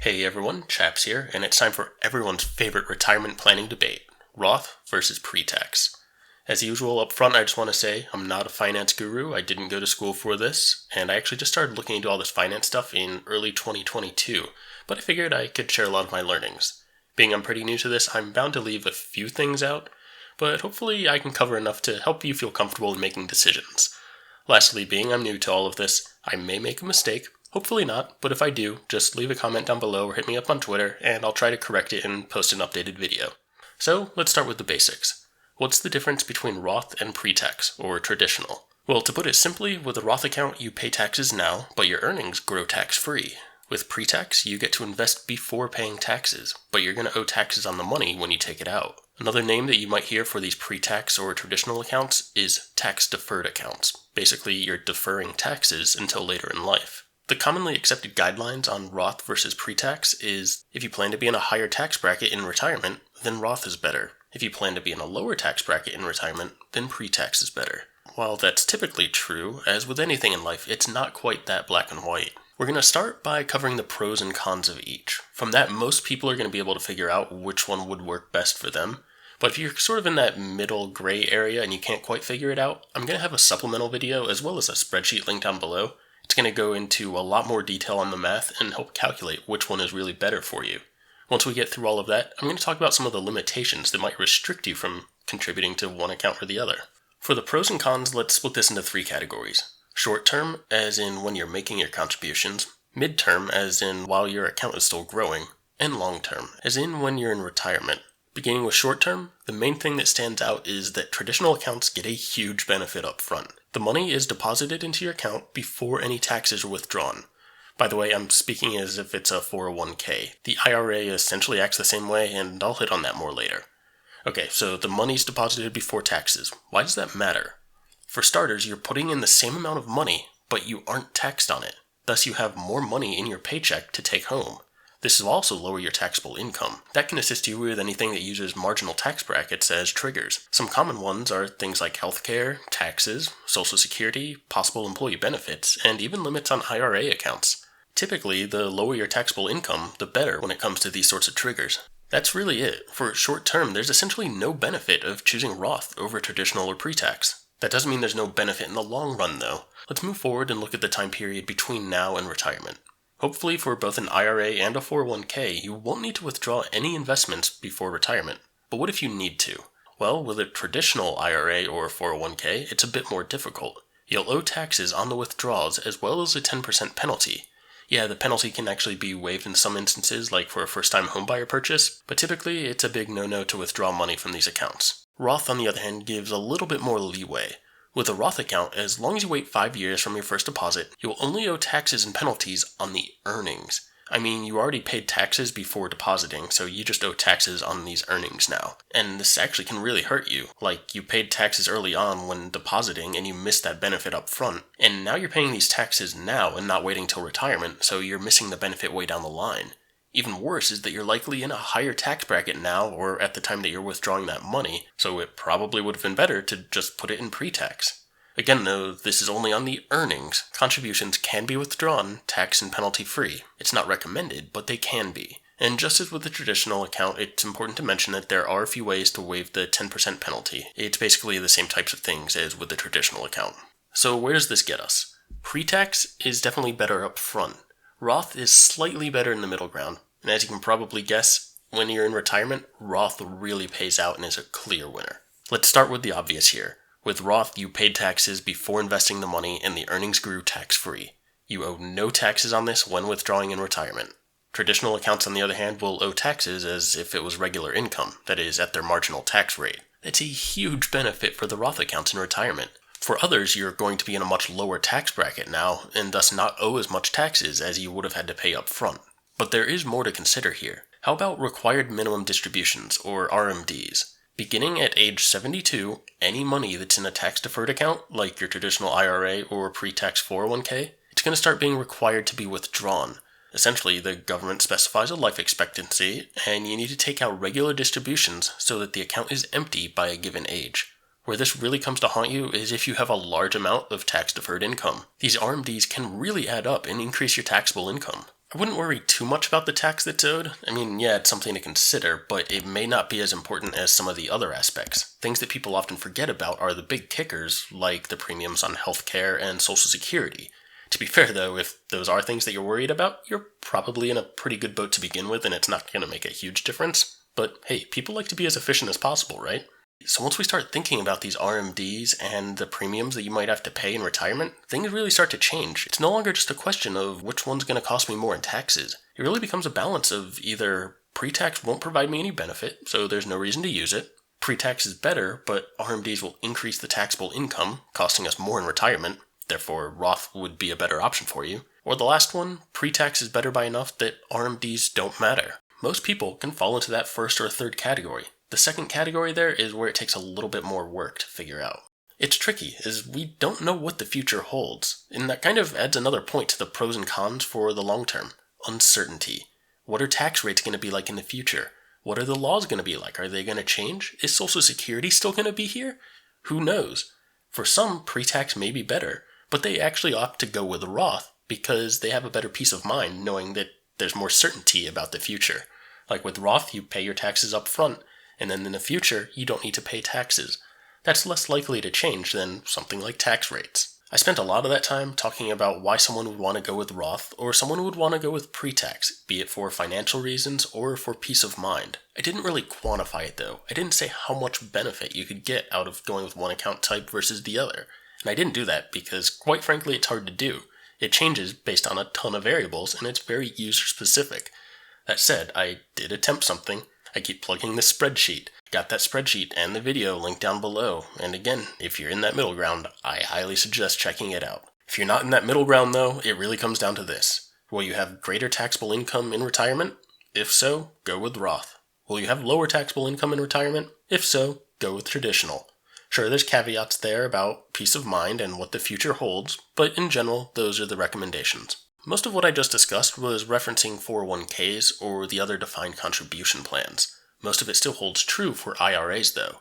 Hey everyone, Chaps here, and it's time for everyone's favorite retirement planning debate, Roth versus pre-tax. As usual, up front I just want to say I'm not a finance guru, I didn't go to school for this, and I actually just started looking into all this finance stuff in early 2022, but I figured I could share a lot of my learnings. Being I'm pretty new to this, I'm bound to leave a few things out, but hopefully I can cover enough to help you feel comfortable in making decisions. Lastly, being I'm new to all of this, I may make a mistake. Hopefully not, but if I do, just leave a comment down below or hit me up on Twitter, and I'll try to correct it and post an updated video. So, let's start with the basics. What's the difference between Roth and pre-tax, or traditional? Well, to put it simply, with a Roth account, you pay taxes now, but your earnings grow tax-free. With pre-tax, you get to invest before paying taxes, but you're going to owe taxes on the money when you take it out. Another name that you might hear for these pre-tax or traditional accounts is tax-deferred accounts. Basically, you're deferring taxes until later in life. The commonly accepted guidelines on Roth versus pre-tax is if you plan to be in a higher tax bracket in retirement, then Roth is better. If you plan to be in a lower tax bracket in retirement, then pre-tax is better. While that's typically true, as with anything in life, it's not quite that black and white. We're going to start by covering the pros and cons of each. From that, most people are going to be able to figure out which one would work best for them. But if you're sort of in that middle gray area and you can't quite figure it out, I'm going to have a supplemental video as well as a spreadsheet link down below. It's going to go into a lot more detail on the math and help calculate which one is really better for you. Once we get through all of that, I'm going to talk about some of the limitations that might restrict you from contributing to one account or the other. For the pros and cons, let's split this into three categories. Short term, as in when you're making your contributions. Mid term, as in while your account is still growing. And long term, as in when you're in retirement. Beginning with short term, the main thing that stands out is that traditional accounts get a huge benefit up front. The money is deposited into your account before any taxes are withdrawn. By the way, I'm speaking as if it's a 401k. The IRA essentially acts the same way, and I'll hit on that more later. Okay, so the money's deposited before taxes. Why does that matter? For starters, you're putting in the same amount of money, but you aren't taxed on it. Thus, you have more money in your paycheck to take home. This will also lower your taxable income. That can assist you with anything that uses marginal tax brackets as triggers. Some common ones are things like healthcare, taxes, Social Security, possible employee benefits, and even limits on IRA accounts. Typically, the lower your taxable income, the better when it comes to these sorts of triggers. That's really it. For short term, there's essentially no benefit of choosing Roth over traditional or pre-tax. That doesn't mean there's no benefit in the long run, though. Let's move forward and look at the time period between now and retirement. Hopefully for both an IRA and a 401k, you won't need to withdraw any investments before retirement. But what if you need to? Well, with a traditional IRA or 401k, it's a bit more difficult. You'll owe taxes on the withdrawals as well as a 10% penalty. Yeah, the penalty can actually be waived in some instances, like for a first-time homebuyer purchase, but typically it's a big no-no to withdraw money from these accounts. Roth, on the other hand, gives a little bit more leeway. With a Roth account, as long as you wait 5 years from your first deposit, you'll only owe taxes and penalties on the earnings. I mean, you already paid taxes before depositing, so you just owe taxes on these earnings now. And this actually can really hurt you. Like, you paid taxes early on when depositing and you missed that benefit up front, and now you're paying these taxes now and not waiting till retirement, so you're missing the benefit way down the line. Even worse is that you're likely in a higher tax bracket now or at the time that you're withdrawing that money, so it probably would have been better to just put it in pre-tax. Again though, this is only on the earnings. Contributions can be withdrawn, tax and penalty free. It's not recommended, but they can be. And just as with the traditional account, it's important to mention that there are a few ways to waive the 10% penalty. It's basically the same types of things as with the traditional account. So where does this get us? Pre-tax is definitely better up front. Roth is slightly better in the middle ground. And as you can probably guess, when you're in retirement, Roth really pays out and is a clear winner. Let's start with the obvious here. With Roth, you paid taxes before investing the money and the earnings grew tax-free. You owe no taxes on this when withdrawing in retirement. Traditional accounts, on the other hand, will owe taxes as if it was regular income, that is, at their marginal tax rate. That's a huge benefit for the Roth accounts in retirement. For others, you're going to be in a much lower tax bracket now, and thus not owe as much taxes as you would have had to pay up front. But there is more to consider here. How about required minimum distributions, or RMDs? Beginning at age 72, any money that's in a tax-deferred account, like your traditional IRA or pre-tax 401k, it's going to start being required to be withdrawn. Essentially, the government specifies a life expectancy, and you need to take out regular distributions so that the account is empty by a given age. Where this really comes to haunt you is if you have a large amount of tax-deferred income. These RMDs can really add up and increase your taxable income. I wouldn't worry too much about the tax that's owed. I mean, yeah, it's something to consider, but it may not be as important as some of the other aspects. Things that people often forget about are the big kickers, like the premiums on healthcare and Social Security. To be fair, though, if those are things that you're worried about, you're probably in a pretty good boat to begin with, and it's not going to make a huge difference. But hey, people like to be as efficient as possible, right? So once we start thinking about these RMDs and the premiums that you might have to pay in retirement, things really start to change. It's no longer just a question of which one's going to cost me more in taxes. It really becomes a balance of either pre-tax won't provide me any benefit, so there's no reason to use it. Pre-tax is better, but RMDs will increase the taxable income, costing us more in retirement. Therefore, Roth would be a better option for you. Or the last one, pre-tax is better by enough that RMDs don't matter. Most people can fall into that first or third category. The second category there is where it takes a little bit more work to figure out. It's tricky, as we don't know what the future holds, and that kind of adds another point to the pros and cons for the long term. Uncertainty. What are tax rates going to be like in the future? What are the laws going to be like? Are they going to change? Is Social Security still going to be here? Who knows? For some, pre-tax may be better, but they actually opt to go with Roth because they have a better peace of mind knowing that there's more certainty about the future. Like with Roth, you pay your taxes up front, and then in the future, you don't need to pay taxes. That's less likely to change than something like tax rates. I spent a lot of that time talking about why someone would want to go with Roth or someone would want to go with pre-tax, be it for financial reasons or for peace of mind. I didn't really quantify it though. I didn't say how much benefit you could get out of going with one account type versus the other. And I didn't do that because, quite frankly, it's hard to do. It changes based on a ton of variables and it's very user-specific. That said, I did attempt something. I keep plugging this spreadsheet. Got that spreadsheet and the video linked down below. And again, if you're in that middle ground, I highly suggest checking it out. If you're not in that middle ground though, it really comes down to this. Will you have greater taxable income in retirement? If so, go with Roth. Will you have lower taxable income in retirement? If so, go with traditional. Sure, there's caveats there about peace of mind and what the future holds, but in general, those are the recommendations. Most of what I just discussed was referencing 401ks or the other defined contribution plans. Most of it still holds true for IRAs though.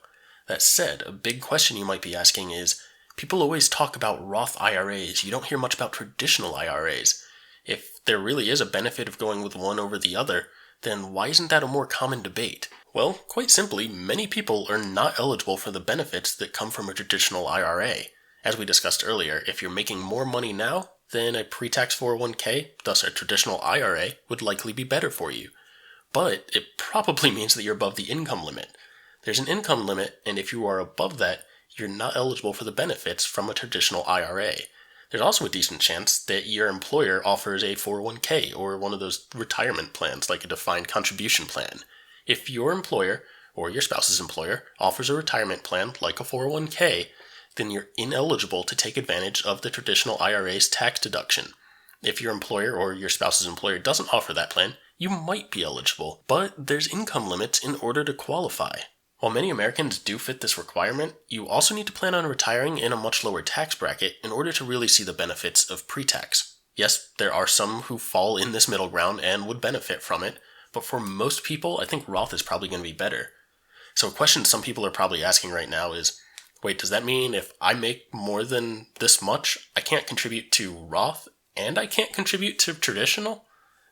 That said, a big question you might be asking is, people always talk about Roth IRAs, you don't hear much about traditional IRAs. If there really is a benefit of going with one over the other, then why isn't that a more common debate? Well, quite simply, many people are not eligible for the benefits that come from a traditional IRA. As we discussed earlier, if you're making more money now, then a pre-tax 401k, thus a traditional IRA, would likely be better for you. But it probably means that you're above the income limit. There's an income limit, and if you are above that, you're not eligible for the benefits from a traditional IRA. There's also a decent chance that your employer offers a 401k or one of those retirement plans like a defined contribution plan. If your employer, or your spouse's employer, offers a retirement plan like a 401k, then you're ineligible to take advantage of the traditional IRA's tax deduction. If your employer or your spouse's employer doesn't offer that plan, you might be eligible, but there's income limits in order to qualify. While many Americans do fit this requirement, you also need to plan on retiring in a much lower tax bracket in order to really see the benefits of pre-tax. Yes, there are some who fall in this middle ground and would benefit from it, but for most people, I think Roth is probably going to be better. So a question some people are probably asking right now is, wait, does that mean if I make more than this much, I can't contribute to Roth and I can't contribute to traditional?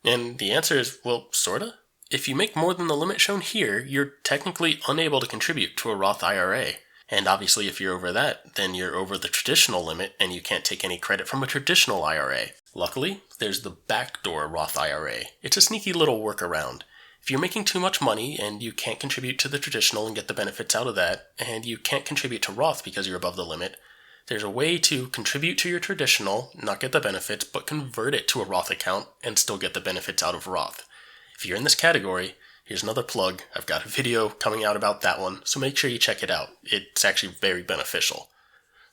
And the answer is, well, sorta. If you make more than the limit shown here, you're technically unable to contribute to a Roth IRA. And obviously if you're over that, then you're over the traditional limit and you can't take any credit from a traditional IRA. Luckily, there's the Backdoor Roth IRA. It's a sneaky little workaround. If you're making too much money and you can't contribute to the traditional and get the benefits out of that, and you can't contribute to Roth because you're above the limit, there's a way to contribute to your traditional, not get the benefits, but convert it to a Roth account and still get the benefits out of Roth. If you're in this category, here's another plug. I've got a video coming out about that one, so make sure you check it out. It's actually very beneficial.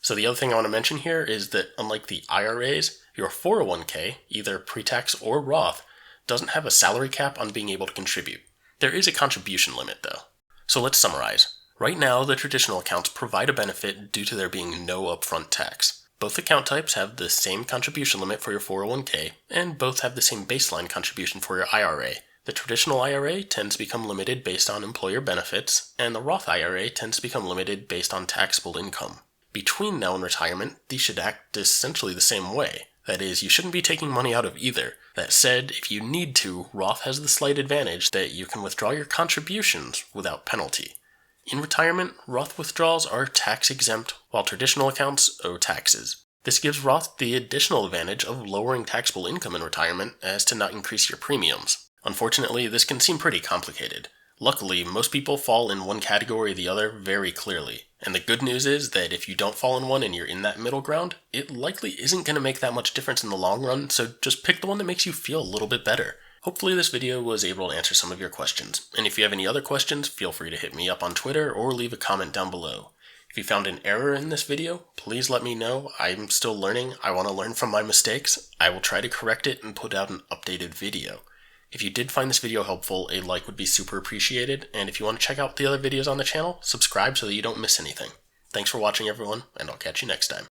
So the other thing I want to mention here is that unlike the IRAs, your 401k, either pre-tax or Roth, doesn't have a salary cap on being able to contribute. There is a contribution limit though. So let's summarize. Right now, the traditional accounts provide a benefit due to there being no upfront tax. Both account types have the same contribution limit for your 401k, and both have the same baseline contribution for your IRA. The traditional IRA tends to become limited based on employer benefits, and the Roth IRA tends to become limited based on taxable income. Between now and retirement, these should act essentially the same way. That is, you shouldn't be taking money out of either. That said, if you need to, Roth has the slight advantage that you can withdraw your contributions without penalty. In retirement, Roth withdrawals are tax exempt, while traditional accounts owe taxes. This gives Roth the additional advantage of lowering taxable income in retirement as to not increase your premiums. Unfortunately, this can seem pretty complicated. Luckily, most people fall in one category or the other very clearly. And the good news is that if you don't fall in one and you're in that middle ground, it likely isn't going to make that much difference in the long run, so just pick the one that makes you feel a little bit better. Hopefully this video was able to answer some of your questions. And if you have any other questions, feel free to hit me up on Twitter or leave a comment down below. If you found an error in this video, please let me know. I'm still learning. I want to learn from my mistakes. I will try to correct it and put out an updated video. If you did find this video helpful, a like would be super appreciated, and if you want to check out the other videos on the channel, subscribe so that you don't miss anything. Thanks for watching everyone, and I'll catch you next time.